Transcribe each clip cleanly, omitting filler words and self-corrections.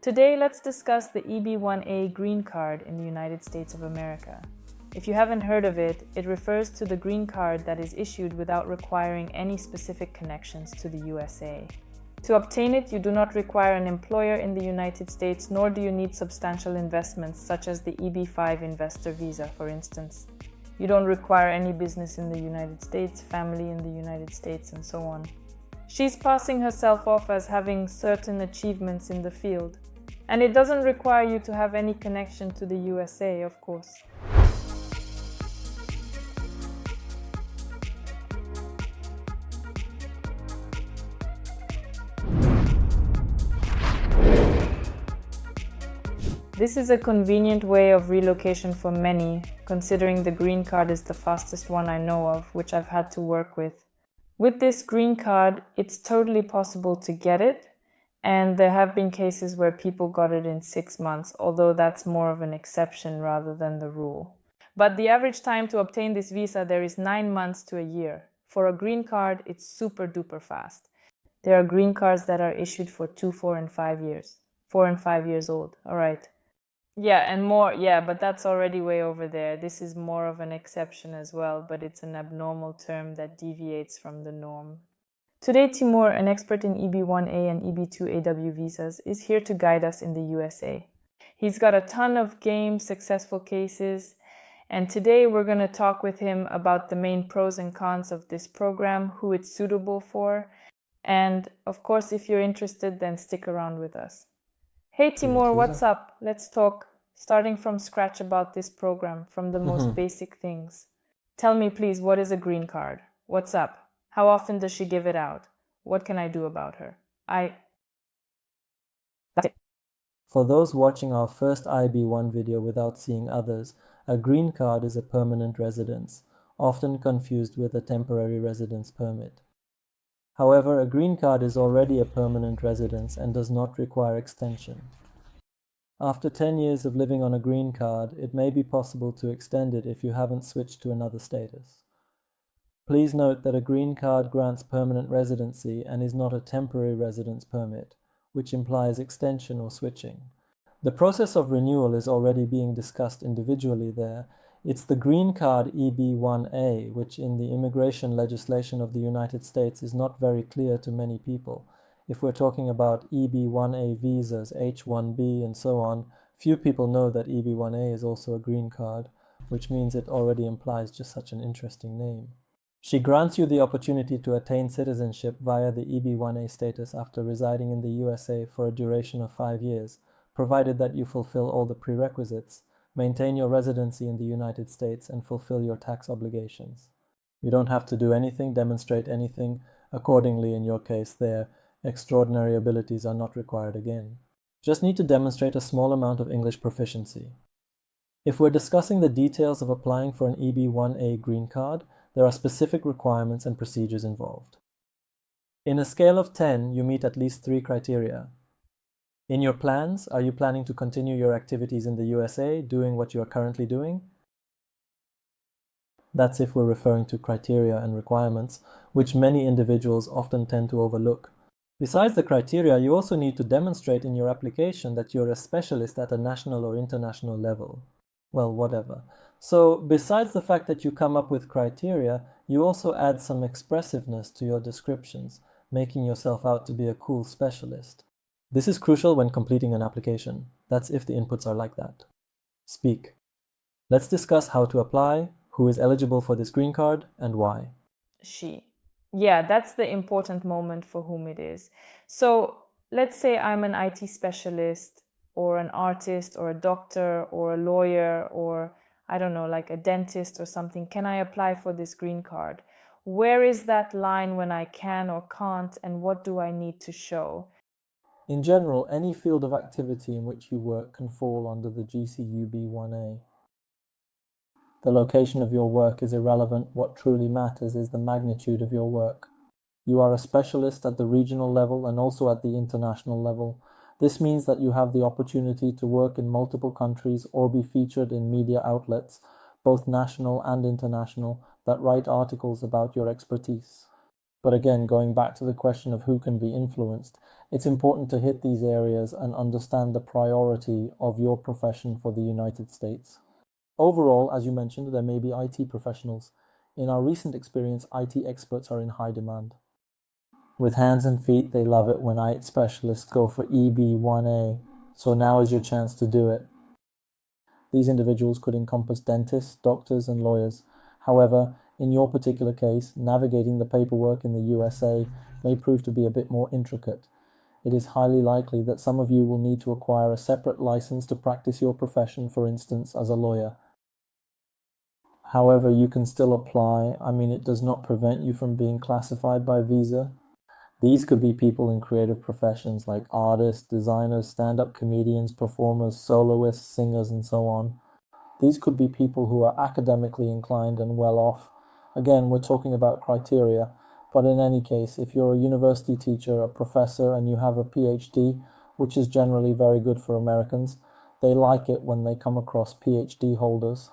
Today, let's discuss the EB1A green card in the United States of America. If you haven't heard of it, it refers to the green card that is issued without requiring any specific connections to the USA. To obtain it, you do not require an employer in the United States, nor do you need substantial investments such as the EB5 investor visa, for instance. You don't require any business in the United States, family in the United States, and so on. She's passing herself off as having certain achievements in the field. And it doesn't require you to have any connection to the USA, of course. This is a convenient way of relocation for many, considering the green card is the fastest one I know of, which I've had to work with. With this green card, it's totally possible to get it, and there have been cases where people got it in 6 months, although that's more of an exception rather than the rule. But the average time to obtain this visa there is 9 months to a year. For a green card, it's super duper fast. There are green cards that are issued for 2, 4, and 5 years. 4 and 5 years old, all right. Yeah, and more, but that's already way over there. This is more of an exception as well, but it's an abnormal term that deviates from the norm. Today, Timur, an expert in EB1A and EB2AW visas, is here to guide us in the USA. He's got a ton of game successful cases, and today we're going to talk with him about the main pros and cons of this program, who it's suitable for, and of course, if you're interested, then stick around with us. Hey Timur, what's up? Let's talk, starting from scratch, about this program, from the most basic things. Tell me please, what is a green card? What's up? How often does she give it out? What can I do about her? That's it. For those watching our first EB1 video without seeing others, a green card is a permanent residence, often confused with a temporary residence permit. However, a green card is already a permanent residence and does not require extension. After 10 years of living on a green card, it may be possible to extend it if you haven't switched to another status. Please note that a green card grants permanent residency and is not a temporary residence permit, which implies extension or switching. The process of renewal is already being discussed individually there. It's the green card EB1A, which in the immigration legislation of the United States is not very clear to many people. If we're talking about EB1A visas, H1B, and so on, few people know that EB1A is also a green card, which means it already implies just such an interesting name. She grants you the opportunity to attain citizenship via the EB1A status after residing in the USA for a duration of 5 years, provided that you fulfill all the prerequisites, maintain your residency in the United States, and fulfill your tax obligations. You don't have to do anything, demonstrate anything. Accordingly, in your case there, extraordinary abilities are not required again. Just need to demonstrate a small amount of English proficiency. If we're discussing the details of applying for an EB1A green card, there are specific requirements and procedures involved. In a scale of 10, you meet at least 3 criteria. In your plans, are you planning to continue your activities in the USA, doing what you are currently doing? That's if we're referring to criteria and requirements, which many individuals often tend to overlook. Besides the criteria, you also need to demonstrate in your application that you're a specialist at a national or international level. Well, whatever. So, besides the fact that you come up with criteria, you also add some expressiveness to your descriptions, making yourself out to be a cool specialist. This is crucial when completing an application. That's if the inputs are like that. Speak. Let's discuss how to apply, who is eligible for this green card, and why. Yeah, that's the important moment for whom it is. So, let's say I'm an IT specialist, or an artist, or a doctor, or a lawyer, or I don't know, like a dentist or something. Can I apply for this green card? Where is that line when I can or can't, and what do I need to show? In general, any field of activity in which you work can fall under the GCUB1A. The location of your work is irrelevant. What truly matters is the magnitude of your work. You are a specialist at the regional level and also at the international level. This means that you have the opportunity to work in multiple countries or be featured in media outlets, both national and international, that write articles about your expertise. But again, going back to the question of who can be influenced, it's important to hit these areas and understand the priority of your profession for the United States. Overall, as you mentioned, there may be IT professionals. In our recent experience, IT experts are in high demand. With hands and feet, they love it when IT specialists go for EB1A, so now is your chance to do it. These individuals could encompass dentists, doctors, and lawyers. However, in your particular case, navigating the paperwork in the USA may prove to be a bit more intricate. It is highly likely that some of you will need to acquire a separate license to practice your profession, for instance, as a lawyer. However, you can still apply. It does not prevent you from being classified by visa. These could be people in creative professions like artists, designers, stand-up comedians, performers, soloists, singers, and so on. These could be people who are academically inclined and well off. Again, we're talking about criteria, but in any case, if you're a university teacher, a professor, and you have a PhD, which is generally very good for Americans, they like it when they come across PhD holders.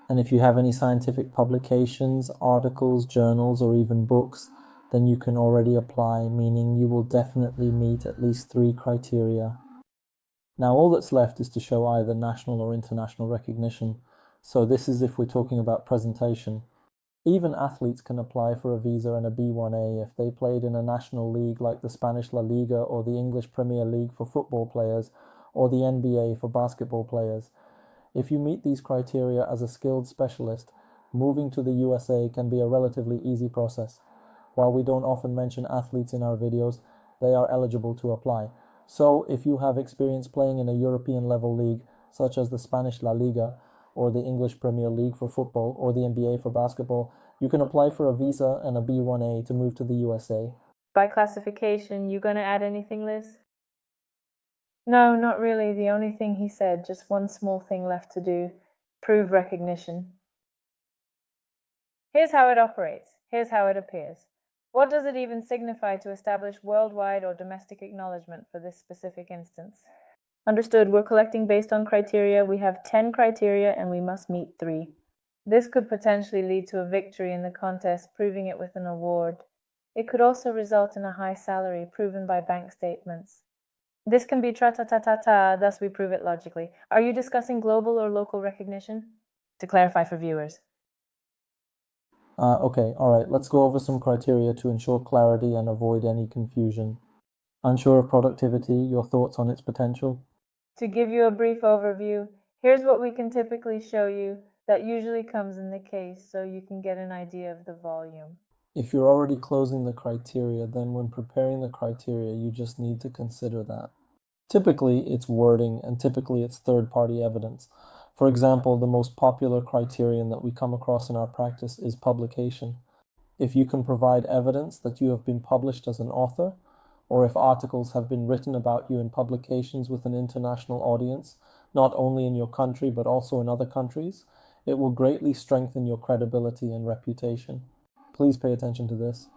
And if you have any scientific publications, articles, journals, or even books, then you can already apply, meaning you will definitely meet at least 3 criteria. Now all that's left is to show either national or international recognition. So this is if we're talking about presentation. Even athletes can apply for a visa and a B1A if they played in a national league like the Spanish La Liga or the English Premier League for football players or the NBA for basketball players. If you meet these criteria as a skilled specialist, moving to the USA can be a relatively easy process. While we don't often mention athletes in our videos, they are eligible to apply. So if you have experience playing in a European level league, such as the Spanish La Liga, or the English Premier League for football, or the NBA for basketball, you can apply for a visa and a B1A to move to the USA. By classification, you gonna add anything, Liz? No, not really. The only thing he said, just one small thing left to do. Prove recognition. Here's how it operates. Here's how it appears. What does it even signify to establish worldwide or domestic acknowledgement for this specific instance? Understood. We're collecting based on criteria. We have 10 criteria and we must meet 3. This could potentially lead to a victory in the contest, proving it with an award. It could also result in a high salary, proven by bank statements. This can be tra-ta-ta-ta-ta, thus we prove it logically. Are you discussing global or local recognition? To clarify for viewers. Okay, alright, let's go over some criteria to ensure clarity and avoid any confusion. Unsure of productivity, your thoughts on its potential? To give you a brief overview, here's what we can typically show you that usually comes in the case so you can get an idea of the volume. If you're already closing the criteria, then when preparing the criteria, you just need to consider that. Typically, it's wording, and typically it's third-party evidence. For example, the most popular criterion that we come across in our practice is publication. If you can provide evidence that you have been published as an author, or if articles have been written about you in publications with an international audience, not only in your country but also in other countries, it will greatly strengthen your credibility and reputation. Please pay attention to this.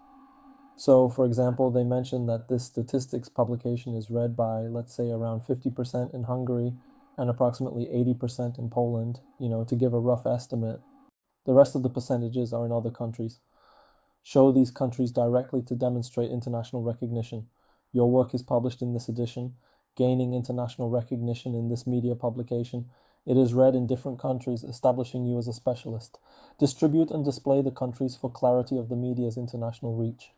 So, for example, they mentioned that this statistics publication is read by, let's say, around 50% in Hungary and approximately 80% in Poland, to give a rough estimate. The rest of the percentages are in other countries. Show these countries directly to demonstrate international recognition. Your work is published in this edition, gaining international recognition in this media publication. It is read in different countries, establishing you as a specialist. Distribute and display the countries for clarity of the media's international reach.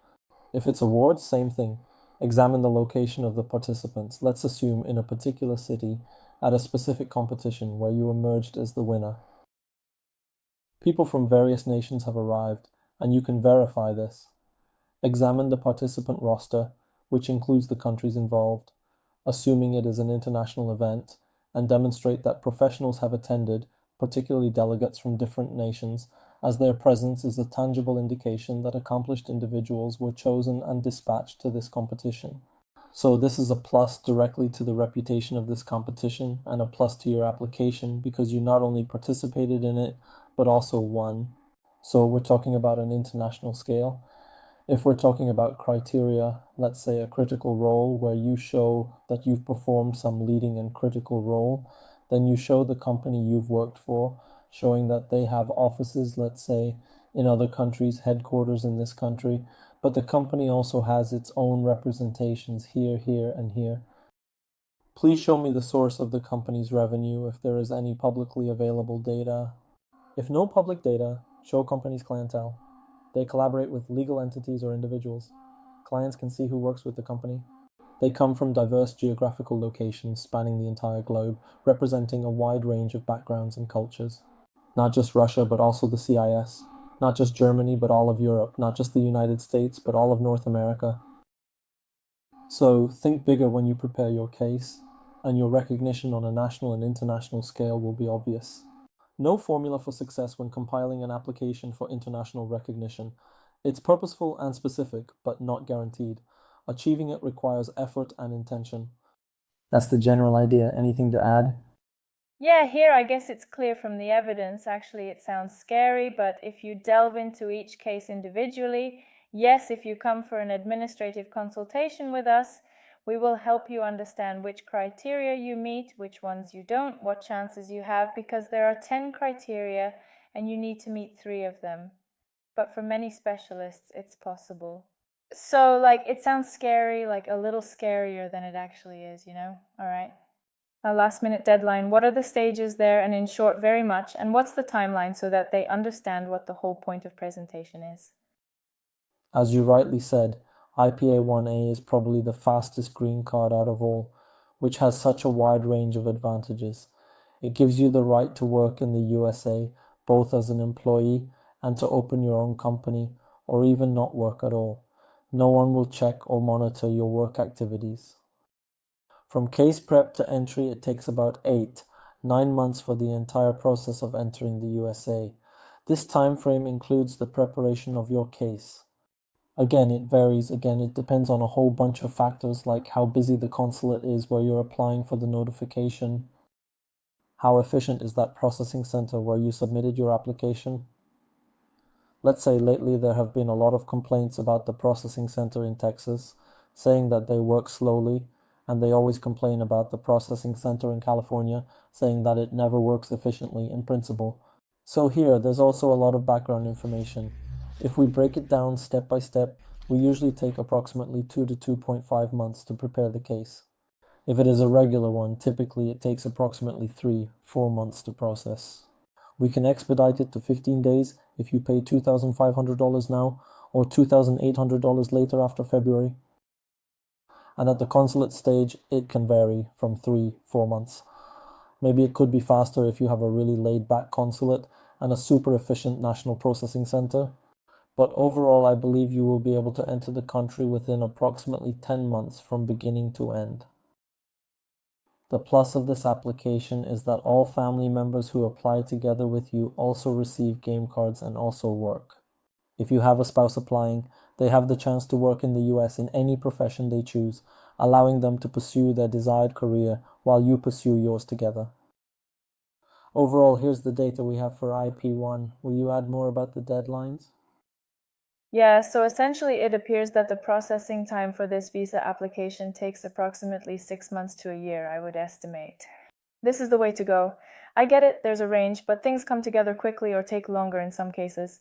If it's awards, same thing. Examine the location of the participants. Let's assume in a particular city at a specific competition where you emerged as the winner. People from various nations have arrived, and you can verify this. Examine the participant roster, which includes the countries involved, assuming it is an international event, and demonstrate that professionals have attended, particularly delegates from different nations, as their presence is a tangible indication that accomplished individuals were chosen and dispatched to this competition. So this is a plus directly to the reputation of this competition and a plus to your application because you not only participated in it, but also won. So we're talking about an international scale. If we're talking about criteria, let's say a critical role where you show that you've performed some leading and critical role, then you show the company you've worked for, showing that they have offices, let's say, in other countries, headquarters in this country, but the company also has its own representations here, here, and here. Please show me the source of the company's revenue if there is any publicly available data. If no public data, show company's clientele. They collaborate with legal entities or individuals. Clients can see who works with the company. They come from diverse geographical locations spanning the entire globe, representing a wide range of backgrounds and cultures. Not just Russia, but also the CIS. Not just Germany, but all of Europe. Not just the United States, but all of North America. So think bigger when you prepare your case, and your recognition on a national and international scale will be obvious. No formula for success when compiling an application for international recognition. It's purposeful and specific, but not guaranteed. Achieving it requires effort and intention. That's the general idea. Anything to add? Yeah, here I guess it's clear from the evidence. Actually, it sounds scary, but if you delve into each case individually, yes, if you come for an administrative consultation with us, we will help you understand which criteria you meet, which ones you don't, what chances you have, because there are 10 criteria and you need to meet 3 of them. But for many specialists, it's possible. So, it sounds scary, a little scarier than it actually is, All right. A last-minute deadline. What are the stages there, and in short, very much, and what's the timeline so that they understand what the whole point of presentation is? As you rightly said, EB1A is probably the fastest green card out of all, which has such a wide range of advantages. It gives you the right to work in the USA, both as an employee and to open your own company, or even not work at all. No one will check or monitor your work activities. From case prep to entry, it takes about 9 months for the entire process of entering the USA. This time frame includes the preparation of your case. Again, it varies. Again, it depends on a whole bunch of factors like how busy the consulate is where you're applying for the notification. How efficient is that processing center where you submitted your application? Let's say lately there have been a lot of complaints about the processing center in Texas, saying that they work slowly, and they always complain about the processing center in California, saying that it never works efficiently in principle. So here, there's also a lot of background information. If we break it down step by step, we usually take approximately 2 to 2.5 months to prepare the case. If it is a regular one, typically it takes approximately 3-4 months to process. We can expedite it to 15 days if you pay $2,500 now or $2,800 later after February. And at the consulate stage, it can vary from 3-4 months. Maybe it could be faster if you have a really laid-back consulate and a super efficient national processing center. But overall, I believe you will be able to enter the country within approximately 10 months from beginning to end. The plus of this application is that all family members who apply together with you also receive game cards and also work. If you have a spouse applying, they have the chance to work in the US in any profession they choose, allowing them to pursue their desired career while you pursue yours together. Overall, here's the data we have for IP1. Will you add more about the deadlines? Yeah, so essentially it appears that the processing time for this visa application takes approximately 6 months to a year, I would estimate. This is the way to go. I get it, there's a range, but things come together quickly or take longer in some cases.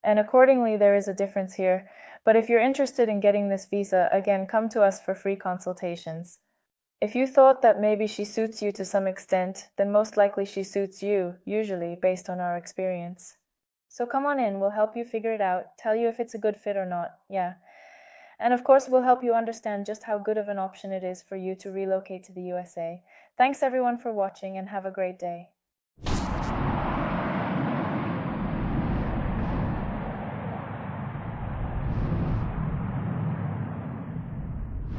And accordingly, there is a difference here. But if you're interested in getting this visa, again, come to us for free consultations. If you thought that maybe she suits you to some extent, then most likely she suits you, usually, based on our experience. So come on in, we'll help you figure it out, tell you if it's a good fit or not, yeah. And of course, we'll help you understand just how good of an option it is for you to relocate to the USA. Thanks everyone for watching and have a great day.